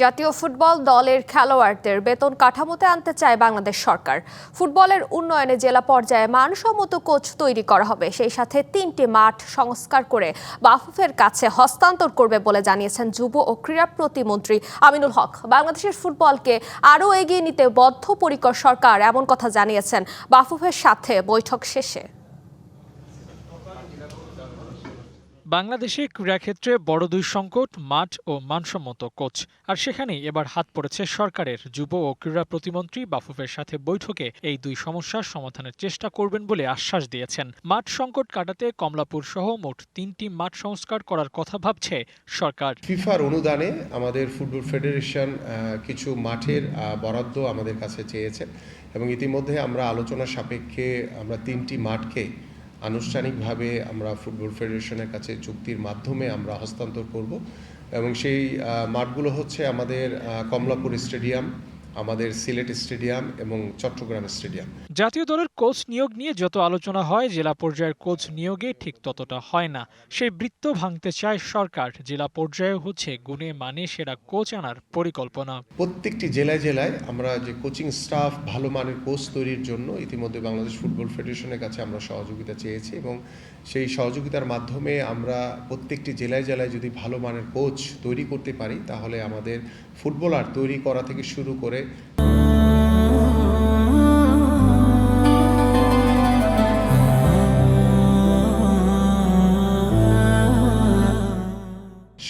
জাতীয় ফুটবল দলের খেলোয়াড়দের বেতন কাঠামোতে আনতে চায় বাংলাদেশ সরকার। ফুটবলের উন্নয়নে জেলা পর্যায়ে মানসম্মত কোচ তৈরি করা হবে, সেই সাথে 3টি মাঠ সংস্কার করে বাফুফের কাছে হস্তান্তর করবে বলে জানিয়েছেন যুব ও ক্রীড়া প্রতিমন্ত্রী আমিনুল হক। বাংলাদেশের ফুটবলকে আরও এগিয়ে নিতে বদ্ধপরিকর সরকার, এমন কথা জানিয়েছেন বাফুফের সাথে বৈঠক শেষে। বাংলাদেশে ক্রীড়াক্ষেত্রে বড় দুই সংকট মাঠ ও মানসম্মত কোচ। আর সেখানেই এবার হাত পড়েছে সরকারের। যুব ও ক্রীড়া প্রতিমন্ত্রী বাফুফের সাথে বৈঠকে এই দুই সমস্যার সমাধানের চেষ্টা করবেন বলে আশ্বাস দিয়েছেন। মাঠ সংকট কাটাতে কমলাপুর সহ মোট 3টি মাঠ সংস্কার করার কথা ভাবছে সরকার। ফিফার অনুদানে আমাদের ফুটবল ফেডারেশন কিছু মাঠের বরাদ্দ আমাদের কাছে চেয়েছে এবং ইতিমধ্যে আমরা আলোচনা সাপেক্ষে আমরা 3টি মাঠকে আনুষ্ঠানিকভাবে আমরা ফুটবল ফেডারেশনের কাছে চুক্তির মাধ্যমে আমরা হস্তান্তর করব এবং সেই মাঠগুলো হচ্ছে আমাদের কমলাপুর স্টেডিয়াম, আমাদের সিলেট স্টেডিয়াম এবং চট্টগ্রাম স্টেডিয়াম। জাতীয় দলের কোচ নিয়োগ নিয়ে যত আলোচনা হয়, জেলা পর্যায়ের কোচ নিয়োগে ঠিক ততটা হয় না। সেই বৃত্ত ভাঙতে চায় সরকার। জেলা পর্যায়ে হচ্ছে গুণে মানে সেরা কোচ আনার পরিকল্পনা। প্রত্যেকটি জেলায় জেলায় আমরা যে কোচিং স্টাফ ভালো মানের কোচ তৈরির জন্য ইতিমধ্যে বাংলাদেশ ফুটবল ফেডারেশনের কাছে আমরা সহযোগিতা চেয়েছি এবং সেই সহযোগিতার মাধ্যমে আমরা প্রত্যেকটি জেলায় জেলায় যদি ভালো মানের কোচ তৈরি করতে পারি, তাহলে আমাদের ফুটবলার তৈরি করা থেকে শুরু করে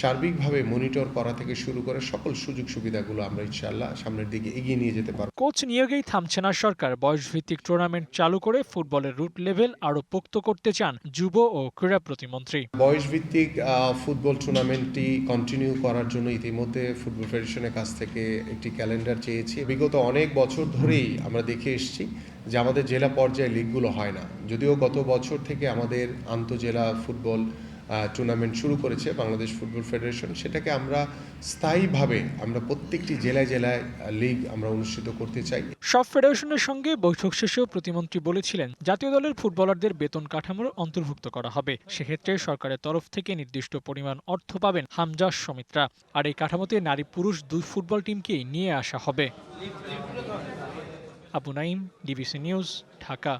সার্বিকভাবে মনিটর করা থেকে শুরু করে সকল সুযোগ সুবিধাগুলো আমরা ইনশাআল্লাহ সামনের দিকে এগিয়ে নিয়ে যেতে পারব। কোচ নিয়োগেই থামছে না সরকার। বয়সভিত্তিক টুর্নামেন্ট চালু করে ফুটবলের রুট লেভেল আরও পোক্ত করতে চান যুব ও ক্রীড়া প্রতিমন্ত্রী। বয়সভিত্তিক ফুটবল টুর্নামেন্টটি কন্টিনিউ করার জন্য ইতিমধ্যে ফুটবল ফেডারেশনের কাছ থেকে একটি ক্যালেন্ডার চেয়েছি। বিগত অনেক বছর ধরেই আমরা দেখে এসেছি যে আমাদের জেলা পর্যায়ে লিগগুলো হয় না। যদিও গত বছর থেকে আমাদের আন্তঃজেলা ফুটবল টুর্নামেন্ট শুরু করেছে বাংলাদেশ ফুটবল ফেডারেশন, সেটাকে আমরা স্থায়ীভাবে আমরা প্রত্যেকটি জেলায় জেলায় লিগ আমরা অনুষ্ঠিত করতে চাই। সব ফেডারেশনের সঙ্গে বৈঠক শেষেও প্রতিমন্ত্রী বলেছিলেন জাতীয় দলের ফুটবলারদের বেতন কাঠামোর অন্তর্ভুক্ত করা হবে। সেক্ষেত্রে সরকারের তরফ থেকে নির্দিষ্ট পরিমাণ অর্থ পাবেন হামজা সমিতরা। আর এই কাঠামোতে নারী পুরুষ দুই ফুটবল টিমকেই নিয়ে আসা হবে। Abu Naim, DBC news, Dhaka.